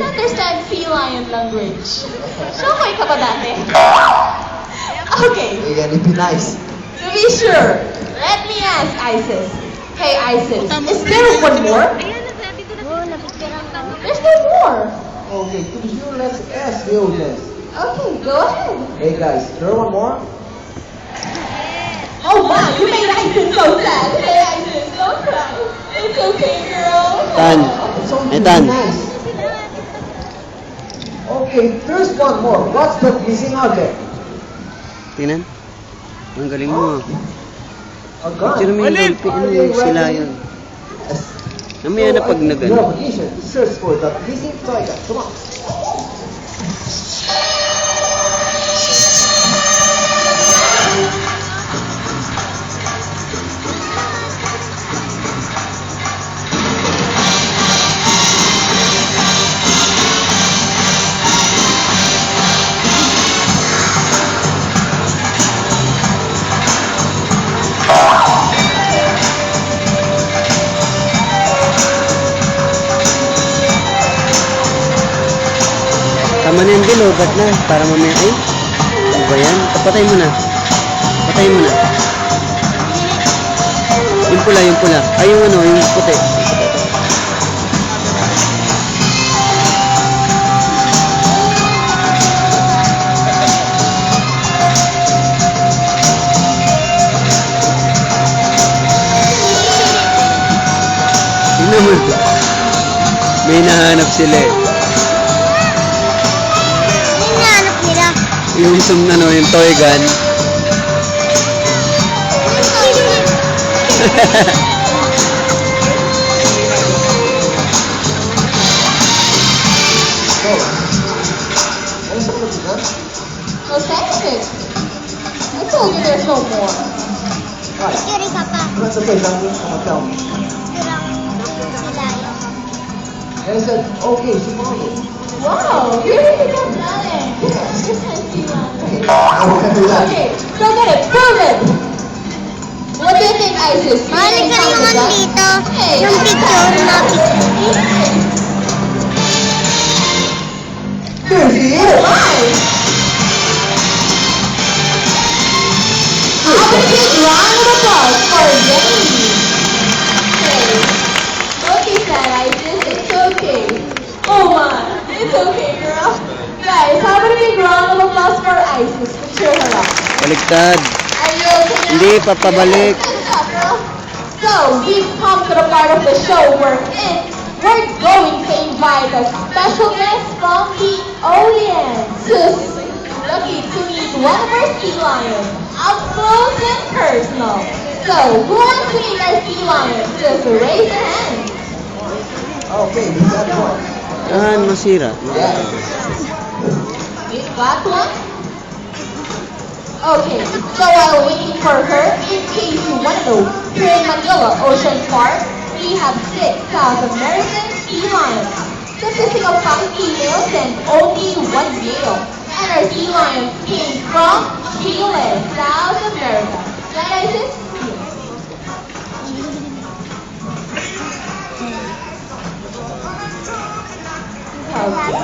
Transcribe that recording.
doesn't understand feline language. Shokoy ka ba dati? Okay. Again, it'd be nice. To be sure, let me ask Isis. Hey Isis, is there one more? There's no more. Okay, to be sure, let's ask the audience. Okay, go ahead. Hey guys, there one more? Oh wow, you made Isis so sad. Hey Isis, don't cry. It's okay, girl. Tan. It's only Ethan. nice. Okay, there's one more. What's the missing object? Tingnan. Ang galing mo. A gun. Sino may sila yun. Namaya na pag You nagano. have a mission to search for the missing toy gun. Come on. Tama na yung bilogat na. Para mamaya, ay, ano ba yan? Patay mo na. Patay mo na. Yung pula, yung pula. Ay, yung ano, yung puti. Tingnan mo. May nahanap sila eh. Hinahanap nila. Yung ano, yung toy gun. Go. What's the missing gun? No scientific. I told you there's no more. Right. Yuri ka pa. What's the place? I'm gonna tell me. Kurang sila yun. And he said, okay, she found it. Wow, you really got talent. Yes, you can see that. I will do that. Okay, go get it, prove it. What do you think, Isis? You Balik think ka it's naman done? dito. Hey, Yung picture na There she is! Why? How a big round of applause for Jamie. Okay, don't be sad, Isis. It's okay. Oh my, it's okay, girl. Guys, how about a big round of applause for Isis to cheer her up? Baliktad. Are you okay now? Hindi, papabalik. Yes, girl. So, we've come to the part of the show where we're going to invite a special guest from the audience. Lucky to meet one of our sea lions, up close and personal. So, who wants to meet our sea lion? Just raise your hand. Okay, we got one. Saan masira? Yes. You got one? Okay, so while waiting for her, in case you want to know, here in Manila Ocean Park, we have 6 South American sea lions, consisting of 5 females and only 1 male. And our sea lions came from Chile, South America. Right, Isis? Okay.